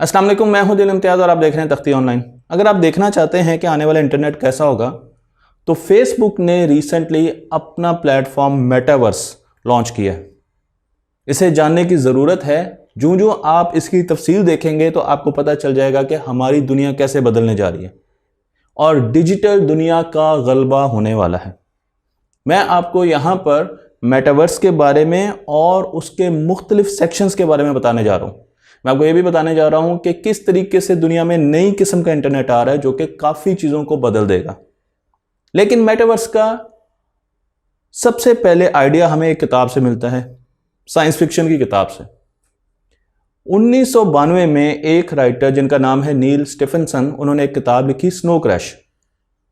अस्सलाम वालेकुम, मैं हूं दिल इम्तियाज़ और आप देख रहे हैं तख्ती ऑनलाइन। अगर आप देखना चाहते हैं कि आने वाला इंटरनेट कैसा होगा तो फेसबुक ने रिसेंटली अपना प्लेटफॉर्म मेटावर्स लॉन्च किया है। इसे जानने की ज़रूरत है। जो जो आप इसकी तफसील देखेंगे तो आपको पता चल जाएगा कि हमारी दुनिया कैसे बदलने जा रही है और डिजिटल दुनिया का गलबा होने वाला है। मैं आपको यहाँ पर मेटावर्स के बारे में और उसके मुख्तलिफ सेक्शंस के बारे में बताने जा रहा हूँ। मैं आपको ये भी बताने जा रहा हूँ कि किस तरीके से दुनिया में नई किस्म का इंटरनेट आ रहा है जो कि काफ़ी चीज़ों को बदल देगा। लेकिन मेटावर्स का सबसे पहले आइडिया हमें एक किताब से मिलता है, साइंस फिक्शन की किताब से। 1992 में एक राइटर जिनका नाम है नील स्टीफेंसन, उन्होंने एक किताब लिखी स्नो क्रैश,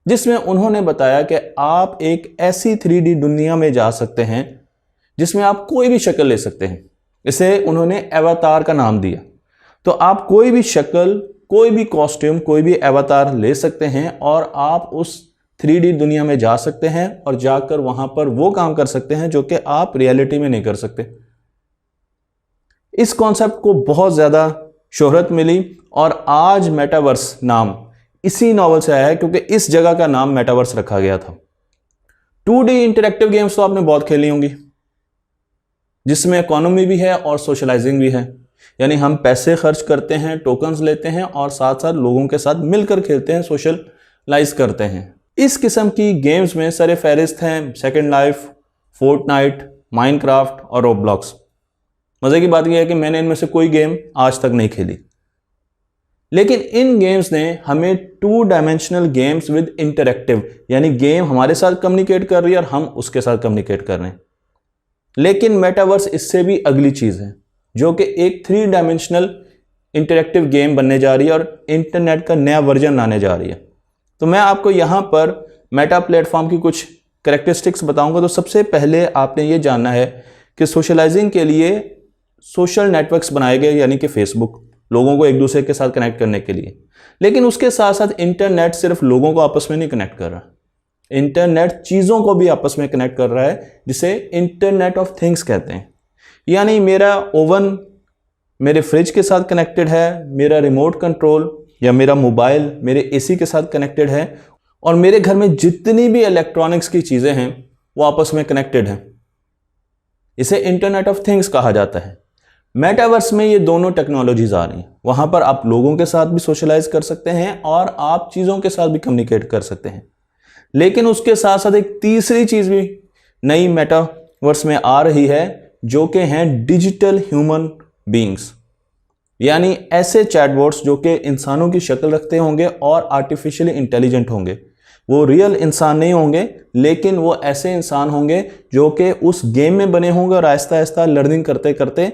जिसमें उन्होंने बताया कि आप एक ऐसी 3D दुनिया में जा सकते हैं जिसमें आप कोई भी शक्ल ले सकते हैं। इसे उन्होंने एवातार का नाम दिया। तो आप कोई भी शक्ल, कोई भी कॉस्ट्यूम, कोई भी एवातार ले सकते हैं और आप उस 3D दुनिया में जा सकते हैं और जाकर वहां पर वो काम कर सकते हैं जो कि आप रियलिटी में नहीं कर सकते। इस कॉन्सेप्ट को बहुत ज़्यादा शोहरत मिली और आज मेटावर्स नाम इसी नॉवल से आया है, क्योंकि इस जगह का नाम मेटावर्स रखा गया था। 2D इंटरेक्टिव गेम्स तो आपने बहुत खेली होंगी, जिसमें इकोनॉमी भी है और सोशलाइजिंग भी है। यानी हम पैसे खर्च करते हैं, टोकन्स लेते हैं और साथ साथ लोगों के साथ मिलकर खेलते हैं, सोशलाइज करते हैं। इस किस्म की गेम्स में सरे फहरिस्त हैं सेकंड लाइफ, फोर्टनाइट, माइनक्राफ्ट और रोब्लॉक्स। मज़े की बात यह है कि मैंने इनमें से कोई गेम आज तक नहीं खेली, लेकिन इन गेम्स ने हमें 2 डायमेंशनल गेम्स विद इंटरेक्टिव, यानी गेम हमारे साथ कम्युनिकेट कर रही है और हम उसके साथ कम्युनिकेट कर रहे हैं। लेकिन मेटावर्स इससे भी अगली चीज़ है, जो कि एक 3 डायमेंशनल इंटरेक्टिव गेम बनने जा रही है और इंटरनेट का नया वर्जन लाने जा रही है। तो मैं आपको यहाँ पर मेटा प्लेटफॉर्म की कुछ कैरेक्टरिस्टिक्स बताऊंगा। तो सबसे पहले आपने ये जानना है कि सोशलाइजिंग के लिए सोशल नेटवर्क्स बनाए गए, यानी कि फेसबुक लोगों को एक दूसरे के साथ कनेक्ट करने के लिए। लेकिन उसके साथ साथ इंटरनेट सिर्फ लोगों को आपस में नहीं कनेक्ट कर रहा, इंटरनेट चीज़ों को भी आपस में कनेक्ट कर रहा है, जिसे इंटरनेट ऑफ थिंग्स कहते हैं। यानी मेरा ओवन मेरे फ्रिज के साथ कनेक्टेड है, मेरा रिमोट कंट्रोल या मेरा मोबाइल मेरे एसी के साथ कनेक्टेड है और मेरे घर में जितनी भी इलेक्ट्रॉनिक्स की चीज़ें हैं वो आपस में कनेक्टेड हैं। इसे इंटरनेट ऑफ थिंग्स कहा जाता है। मेटावर्स में ये दोनों टेक्नोलॉजीज आ रही हैं। वहाँ पर आप लोगों के साथ भी सोशलाइज कर सकते हैं और आप चीज़ों के साथ भी कम्युनिकेट कर सकते हैं। लेकिन उसके साथ साथ एक तीसरी चीज़ भी नई मेटावर्स में आ रही है, जो कि हैं डिजिटल ह्यूमन बीइंग्स, यानी ऐसे चैटबॉट्स जो कि इंसानों की शक्ल रखते होंगे और आर्टिफिशियली इंटेलिजेंट होंगे। वो रियल इंसान नहीं होंगे, लेकिन वो ऐसे इंसान होंगे जो कि उस गेम में बने होंगे और आहिस्ता आहिस्ता लर्निंग करते करते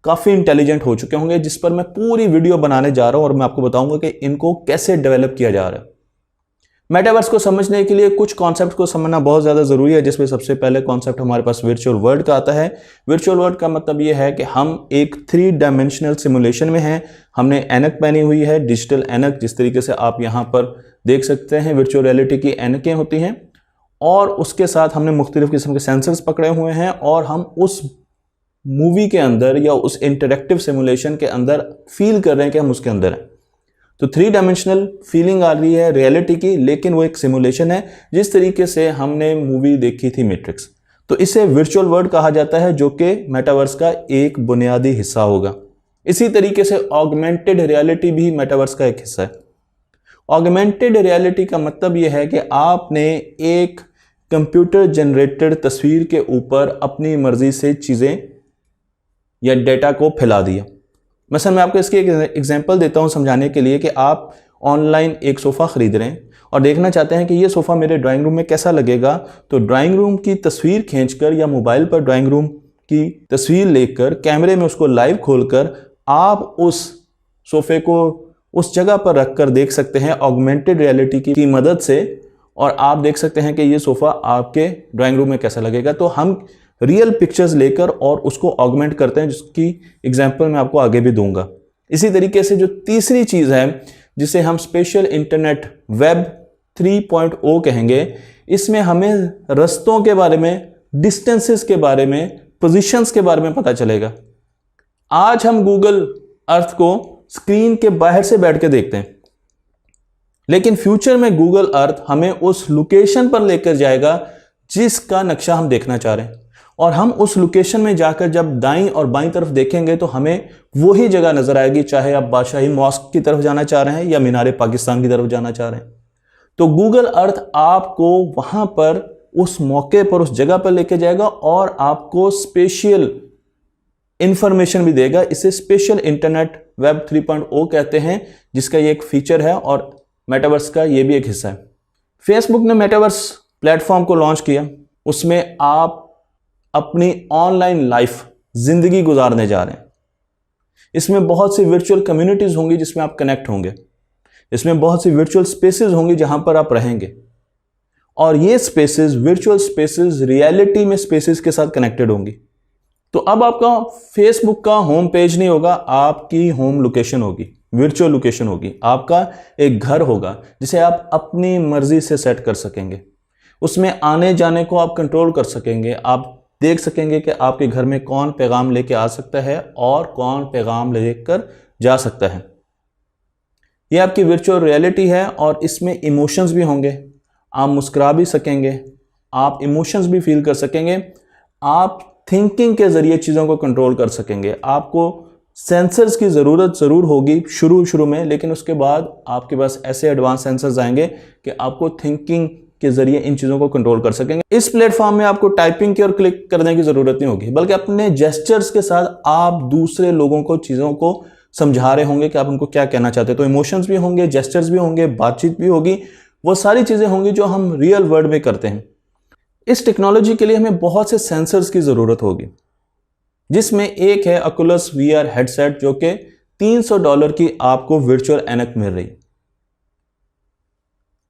काफ़ी इंटेलिजेंट हो चुके होंगे, जिस पर मैं पूरी वीडियो बनाने जा रहा हूँ और मैं आपको बताऊंगा कि इनको कैसे डेवलप किया जा रहा है। मेटावर्स को समझने के लिए कुछ कॉन्सेप्ट को समझना बहुत ज़्यादा ज़रूरी है, जिसमें सबसे पहले कॉन्सेप्ट हमारे पास वर्चुअल वर्ल्ड का आता है। वर्चुअल वर्ल्ड का मतलब ये है कि हम एक 3 डायमेंशनल सिमुलेशन में हैं। हमने ऐनक पहनी हुई है, डिजिटल ऐनक, जिस तरीके से आप यहाँ पर देख सकते हैं वर्चुअल रियलिटी की ऐनकें होती हैं, और उसके साथ हमने मुख्तलिफ किस्म के सेंसर्स पकड़े हुए हैं और हम उस मूवी के अंदर या उस इंटरेक्टिव सिमुलेशन के अंदर फील कर रहे हैं कि हम उसके अंदर हैं। तो 3 डायमेंशनल फीलिंग आ रही है रियलिटी की, लेकिन वो एक सिमुलेशन है, जिस तरीके से हमने मूवी देखी थी मैट्रिक्स। तो इसे वर्चुअल वर्ल्ड कहा जाता है, जो कि मेटावर्स का एक बुनियादी हिस्सा होगा। इसी तरीके से ऑगमेंटेड रियलिटी भी मेटावर्स का एक हिस्सा है। ऑगमेंटेड रियलिटी का मतलब यह है कि आपने एक कंप्यूटर जनरेटेड तस्वीर के ऊपर अपनी मर्जी से चीज़ें या डेटा को फैला दिया। मसलन मैं आपको इसकी एक एग्जांपल देता हूं समझाने के लिए कि आप ऑनलाइन एक सोफ़ा ख़रीद रहे हैं और देखना चाहते हैं कि ये सोफ़ा मेरे ड्राइंग रूम में कैसा लगेगा। तो ड्राइंग रूम की तस्वीर खींचकर या मोबाइल पर ड्राइंग रूम की तस्वीर लेकर कैमरे में उसको लाइव खोलकर आप उस सोफ़े को उस जगह पर रख कर देख सकते हैं ऑगमेंटेड रियलिटी की मदद से, और आप देख सकते हैं कि ये सोफ़ा आपके ड्राइंग रूम में कैसा लगेगा। तो हम रियल पिक्चर्स लेकर और उसको ऑगमेंट करते हैं, जिसकी एग्जांपल मैं आपको आगे भी दूंगा। इसी तरीके से जो तीसरी चीज़ है, जिसे हम स्पेशल इंटरनेट वेब 3.0 कहेंगे, इसमें हमें रस्तों के बारे में, डिस्टेंसेस के बारे में, पोजीशंस के बारे में पता चलेगा। आज हम गूगल अर्थ को स्क्रीन के बाहर से बैठ के देखते हैं, लेकिन फ्यूचर में गूगल अर्थ हमें उस लोकेशन पर लेकर जाएगा जिसका नक्शा हम देखना चाह रहे हैं, और हम उस लोकेशन में जाकर जब दाईं और बाईं तरफ देखेंगे तो हमें वही जगह नजर आएगी, चाहे आप बादशाही मॉस्क की तरफ जाना चाह रहे हैं या मीनारे पाकिस्तान की तरफ जाना चाह रहे हैं। तो गूगल अर्थ आपको वहां पर उस मौके पर उस जगह पर लेके जाएगा और आपको स्पेशल इंफॉर्मेशन भी देगा। इसे स्पेशल इंटरनेट वेब 3.0 कहते हैं, जिसका ये एक फीचर है और मेटावर्स का ये भी एक हिस्सा है। फेसबुक ने मेटावर्स प्लेटफॉर्म को लॉन्च किया, उसमें आप अपनी ऑनलाइन लाइफ जिंदगी गुजारने जा रहे हैं। इसमें बहुत सी वर्चुअल कम्युनिटीज होंगी जिसमें आप कनेक्ट होंगे, इसमें बहुत सी वर्चुअल स्पेसेस होंगी जहां पर आप रहेंगे, और ये स्पेसेस वर्चुअल स्पेसेस रियलिटी में स्पेसेस के साथ कनेक्टेड होंगी। तो अब आपका फेसबुक का होम पेज नहीं होगा, आपकी होम लोकेशन होगी, वर्चुअल लोकेशन होगी, आपका एक घर होगा जिसे आप अपनी मर्जी से सेट कर सकेंगे। उसमें आने जाने को आप कंट्रोल कर सकेंगे, आप देख सकेंगे कि आपके घर में कौन पैगाम लेके आ सकता है और कौन पैगाम लेकर जा सकता है। ये आपकी वर्चुअल रियलिटी है और इसमें इमोशंस भी होंगे, आप मुस्कुरा भी सकेंगे, आप इमोशंस भी फील कर सकेंगे, आप थिंकिंग के जरिए चीज़ों को कंट्रोल कर सकेंगे। आपको सेंसर्स की ज़रूरत ज़रूर होगी शुरू में, लेकिन उसके बाद आपके पास ऐसे एडवांस सेंसर्स आएंगे कि आपको थिंकिंग के जरिए इन चीज़ों को कंट्रोल कर सकेंगे। इस प्लेटफॉर्म में आपको टाइपिंग की और क्लिक करने की ज़रूरत नहीं होगी, बल्कि अपने जेस्चर्स के साथ आप दूसरे लोगों को चीज़ों को समझा रहे होंगे कि आप उनको क्या कहना चाहते हैं। तो इमोशंस भी होंगे, जेस्चर्स भी होंगे, बातचीत भी होगी, वो सारी चीज़ें होंगी जो हम रियल वर्ल्ड में करते हैं। इस टेक्नोलॉजी के लिए हमें बहुत से सेंसर्स की ज़रूरत होगी, जिसमें एक है ऑकुलस VR हेडसेट, जो कि $300 की आपको वर्चुअल ऐनक मिल रही।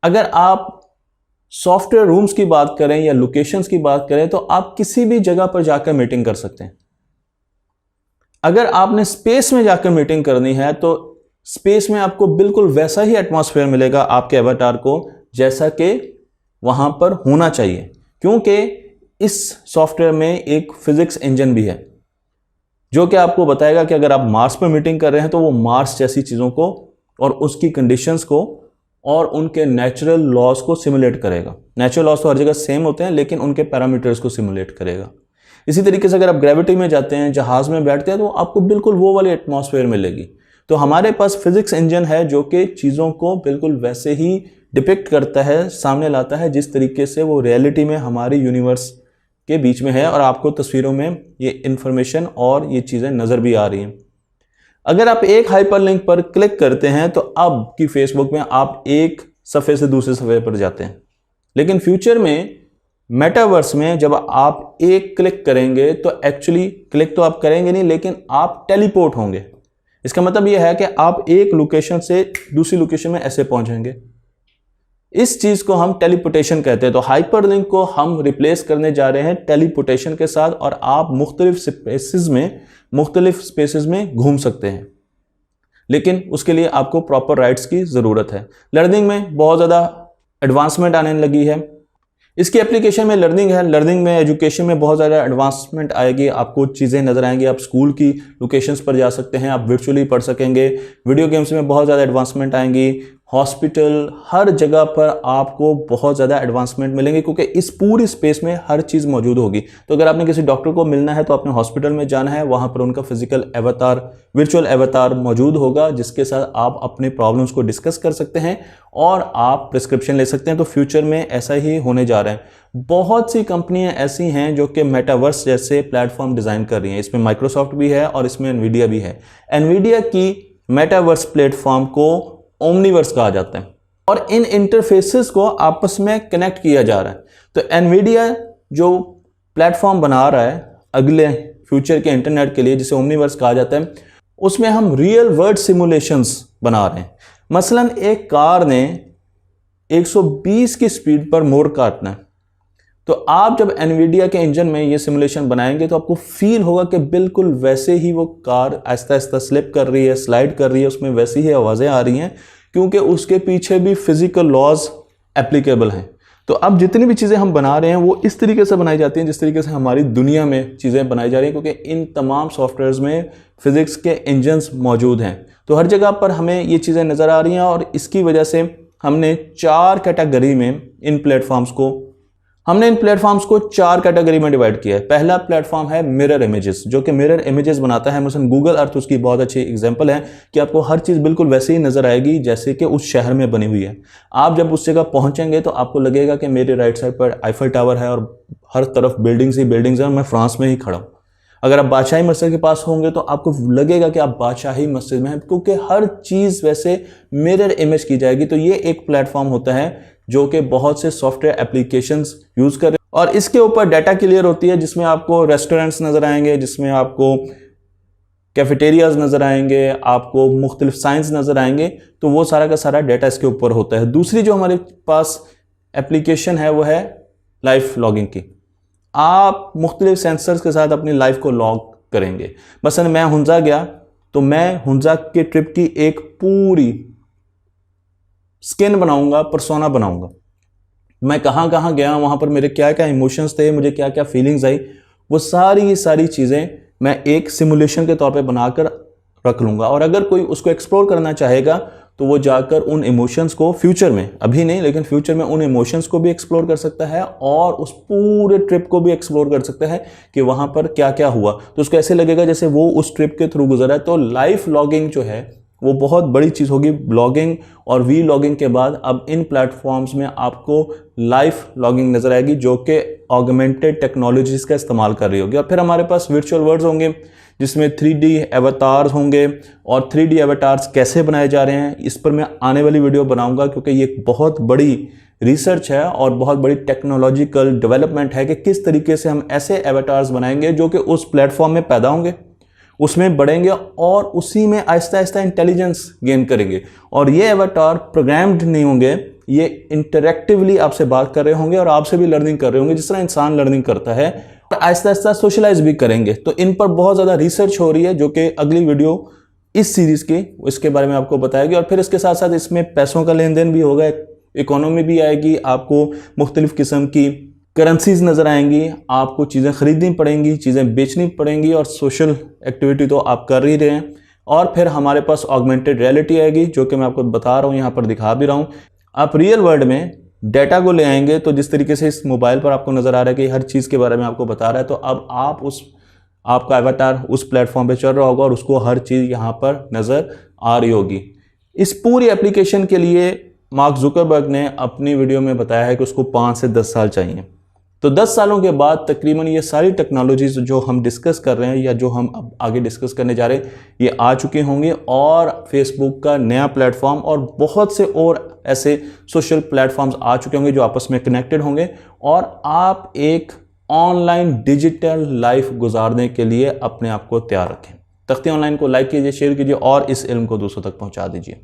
अगर आप सॉफ्टवेयर रूम्स की बात करें या लोकेशंस की बात करें तो आप किसी भी जगह पर जाकर मीटिंग कर सकते हैं। अगर आपने स्पेस में जाकर मीटिंग करनी है तो स्पेस में आपको बिल्कुल वैसा ही एटमॉस्फेयर मिलेगा आपके एवेटार को जैसा कि वहां पर होना चाहिए, क्योंकि इस सॉफ्टवेयर में एक फिजिक्स इंजन भी है जो कि आपको बताएगा कि अगर आप मार्स पर मीटिंग कर रहे हैं तो वो मार्स जैसी चीज़ों को और उसकी कंडीशंस को और उनके नेचुरल लॉज को सिमुलेट करेगा। नेचुरल लॉज तो हर जगह सेम होते हैं, लेकिन उनके पैरामीटर्स को सिमुलेट करेगा। इसी तरीके से अगर आप ग्रेविटी में जाते हैं, जहाज में बैठते हैं, तो आपको बिल्कुल वो वाली एटमॉस्फेयर मिलेगी। तो हमारे पास फिजिक्स इंजन है जो कि चीज़ों को बिल्कुल वैसे ही डिपिक्ट करता है, सामने लाता है जिस तरीके से वो रियलिटी में हमारे यूनिवर्स के बीच में है, और आपको तस्वीरों में ये इंफॉर्मेशन और ये चीज़ें नज़र भी आ रही हैं। अगर आप एक हाइपरलिंक पर क्लिक करते हैं तो अब की फेसबुक में आप एक सफ़े से दूसरे सफ़े पर जाते हैं, लेकिन फ्यूचर में मेटावर्स में जब आप एक क्लिक करेंगे तो एक्चुअली क्लिक तो आप करेंगे नहीं, लेकिन आप टेलीपोर्ट होंगे। इसका मतलब यह है कि आप एक लोकेशन से दूसरी लोकेशन में ऐसे पहुंचेंगे। इस चीज़ को हम टेलीपोर्टेशन कहते हैं। तो हाइपरलिंक को हम रिप्लेस करने जा रहे हैं टेलीपोर्टेशन के साथ, और आप मुख्तलिफ स्पेसेस में घूम सकते हैं, लेकिन उसके लिए आपको प्रॉपर राइट्स की ज़रूरत है। लर्निंग में बहुत ज़्यादा एडवांसमेंट आने लगी है। इसकी एप्लीकेशन में लर्निंग है, लर्निंग में एजुकेशन में बहुत ज़्यादा एडवांसमेंट आएगी, आपको चीज़ें नज़र आएंगी। आप स्कूल की लोकेशंस पर जा सकते हैं, आप वर्चुअली पढ़ सकेंगे। वीडियो गेम्स में बहुत ज़्यादा एडवांसमेंट आएंगी, हॉस्पिटल, हर जगह पर आपको बहुत ज़्यादा एडवांसमेंट मिलेंगे, क्योंकि इस पूरी स्पेस में हर चीज़ मौजूद होगी। तो अगर आपने किसी डॉक्टर को मिलना है तो आपने हॉस्पिटल में जाना है, वहाँ पर उनका फिजिकल एवतार, वर्चुअल एवतार मौजूद होगा, जिसके साथ आप अपने प्रॉब्लम्स को डिस्कस कर सकते हैं और आप प्रिस्क्रिप्शन ले सकते हैं। तो फ्यूचर में ऐसा ही होने जा रहा है। बहुत सी कंपनियां ऐसी हैं जो कि मेटावर्स जैसे प्लेटफॉर्म डिज़ाइन कर रही हैं। इसमें माइक्रोसॉफ्ट भी है और इसमें एनवीडिया भी है। एनवीडिया की मेटावर्स प्लेटफॉर्म को ओमनीवर्स कहा जाता है, और इन इंटरफेसेस को आपस में कनेक्ट किया जा रहा है। तो एनवीडिया जो प्लेटफॉर्म बना रहा है अगले फ्यूचर के इंटरनेट के लिए, जिसे ओमनीवर्स कहा जाता है, उसमें हम रियल वर्ल्ड सिमुलेशंस बना रहे हैं। मसलन एक कार ने 120 की स्पीड पर मोड़ काटना है, तो आप जब एनवीडिया के इंजन में ये सिमुलेशन बनाएंगे तो आपको फील होगा कि बिल्कुल वैसे ही वो कार आहिस्ता आहिस्ता स्लिप कर रही है, स्लाइड कर रही है, उसमें वैसी ही आवाज़ें आ रही हैं, क्योंकि उसके पीछे भी फिजिकल लॉज एप्लीकेबल हैं। तो अब जितनी भी चीज़ें हम बना रहे हैं वो इस तरीके से बनाई जाती हैं जिस तरीके से हमारी दुनिया में चीज़ें बनाई जा रही हैं, क्योंकि इन तमाम सॉफ्टवेयर्स में फिज़िक्स के इंजन्स मौजूद हैं। तो हर जगह पर हमें ये चीज़ें नज़र आ रही हैं और इसकी वजह से हमने 4 कैटेगरी में इन प्लेटफॉर्म्स को 4 कैटेगरी में डिवाइड किया है। पहला प्लेटफॉर्म है मिरर इमेजेस, जो कि मिरर इमेजेस बनाता है। मसलन गूगल अर्थ उसकी बहुत अच्छी एग्जांपल है कि आपको हर चीज़ बिल्कुल वैसे ही नज़र आएगी जैसे कि उस शहर में बनी हुई है। आप जब उस जगह पहुंचेंगे तो आपको लगेगा कि मेरे राइट साइड पर आईफल टावर है और हर तरफ बिल्डिंग्स ही बिल्डिंग्स हैं और मैं फ्रांस में ही खड़ा हूँ। अगर आप बादशाही मस्जिद के पास होंगे तो आपको लगेगा कि आप बादशाही मस्जिद में हैं, क्योंकि हर चीज़ वैसे मिरर इमेज की जाएगी। तो ये एक प्लेटफॉर्म होता है जो कि बहुत से सॉफ्टवेयर एप्लीकेशंस यूज़ कर रहे हैं और इसके ऊपर डाटा क्लियर होती है, जिसमें आपको रेस्टोरेंट्स नज़र आएंगे, जिसमें आपको कैफेटेरियाज नज़र आएंगे, आपको मुख्तलिफ साइंस नज़र आएंगे। तो वो सारा का सारा डाटा इसके ऊपर होता है। दूसरी जो हमारे पास एप्लीकेशन है वो है लाइफ लॉगिंग की। आप मुख्तलिफ सेंसर्स के साथ अपनी लाइफ को लॉग करेंगे। मसलन मैं हुंजा गया तो मैं हुंजा के ट्रिप की एक पूरी स्किन बनाऊंगा, पर्सोना बनाऊंगा। मैं कहाँ कहाँ गया, वहाँ पर मेरे क्या क्या इमोशंस थे, मुझे क्या क्या फीलिंग्स आई, वो सारी चीज़ें मैं एक सिमुलेशन के तौर पे बनाकर रख लूँगा। और अगर कोई उसको एक्सप्लोर करना चाहेगा तो वो जाकर उन इमोशंस को फ्यूचर में, अभी नहीं लेकिन फ्यूचर में, उन इमोशंस को भी एक्सप्लोर कर सकता है और उस पूरे ट्रिप को भी एक्सप्लोर कर सकता है कि वहाँ पर क्या क्या हुआ। तो उसको ऐसे लगेगा जैसे वो उस ट्रिप के थ्रू गुजरा है। तो लाइफ लॉगिंग जो है वो बहुत बड़ी चीज़ होगी। ब्लॉगिंग और वी लॉगिंग के बाद अब इन प्लेटफॉर्म्स में आपको लाइफ लॉगिंग नज़र आएगी, जो कि ऑगमेंटेड टेक्नोलॉजीज़ का इस्तेमाल कर रही होगी। और फिर हमारे पास वर्चुअल वर्ल्ड्स होंगे जिसमें 3D एवतार्स होंगे। और 3D एवतार्स कैसे बनाए जा रहे हैं इस पर मैं आने वाली वीडियो बनाऊंगा, क्योंकि ये एक बहुत बड़ी रिसर्च है और बहुत बड़ी टेक्नोलॉजिकल डेवलपमेंट है कि किस तरीके से हम ऐसे एवतार्स बनाएंगे जो कि उस प्लेटफॉर्म में पैदा होंगे, उसमें बढ़ेंगे और उसी में आहिस्ता आहिस्ता इंटेलिजेंस गेन करेंगे। और ये एवतार प्रोग्राम्ड नहीं होंगे, ये इंटरेक्टिवली आपसे बात कर रहे होंगे और आपसे भी लर्निंग कर रहे होंगे जिस तरह इंसान लर्निंग करता है, और आहिस्ता आहिस्ता सोशलाइज भी करेंगे। तो इन पर बहुत ज़्यादा रिसर्च हो रही है, जो कि अगली वीडियो इस सीरीज़ की इसके बारे में आपको बताएगी। और फिर इसके साथ साथ इसमें पैसों का लेन देन भी होगा, इकोनॉमी भी आएगी, आपको मुख्तलिफ किस्म की करेंसीज नज़र आएंगी, आपको चीज़ें ख़रीदनी पड़ेंगी, चीज़ें बेचनी पड़ेंगी और सोशल एक्टिविटी तो आप कर ही रहे हैं। और फिर हमारे पास ऑगमेंटेड रियलिटी आएगी, जो कि मैं आपको बता रहा हूँ, यहाँ पर दिखा भी रहा हूँ। आप रियल वर्ल्ड में डेटा को ले आएंगे, तो जिस तरीके से इस मोबाइल पर आपको नज़र आ रहा है कि हर चीज़ के बारे में आपको बता रहा है, तो अब आपका अवतार उस प्लेटफॉर्म पे चल रहा होगा और उसको हर चीज़ यहाँ पर नज़र आ रही होगी। इस पूरी एप्लीकेशन के लिए मार्क जुकरबर्ग ने अपनी वीडियो में बताया है कि उसको 5 से 10 साल चाहिए। तो 10 सालों के बाद तकरीबन ये सारी टेक्नोलॉजीज जो हम डिस्कस कर रहे हैं या जो हम अब आगे डिस्कस करने जा रहे हैं, ये आ चुके होंगे। और फेसबुक का नया प्लेटफॉर्म और बहुत से और ऐसे सोशल प्लेटफॉर्म्स आ चुके होंगे जो आपस में कनेक्टेड होंगे, और आप एक ऑनलाइन डिजिटल लाइफ गुजारने के लिए अपने आप को तैयार रखें। तख्ती ऑनलाइन को लाइक कीजिए, शेयर कीजिए और इस इल्म को दूसरों तक पहुँचा दीजिए।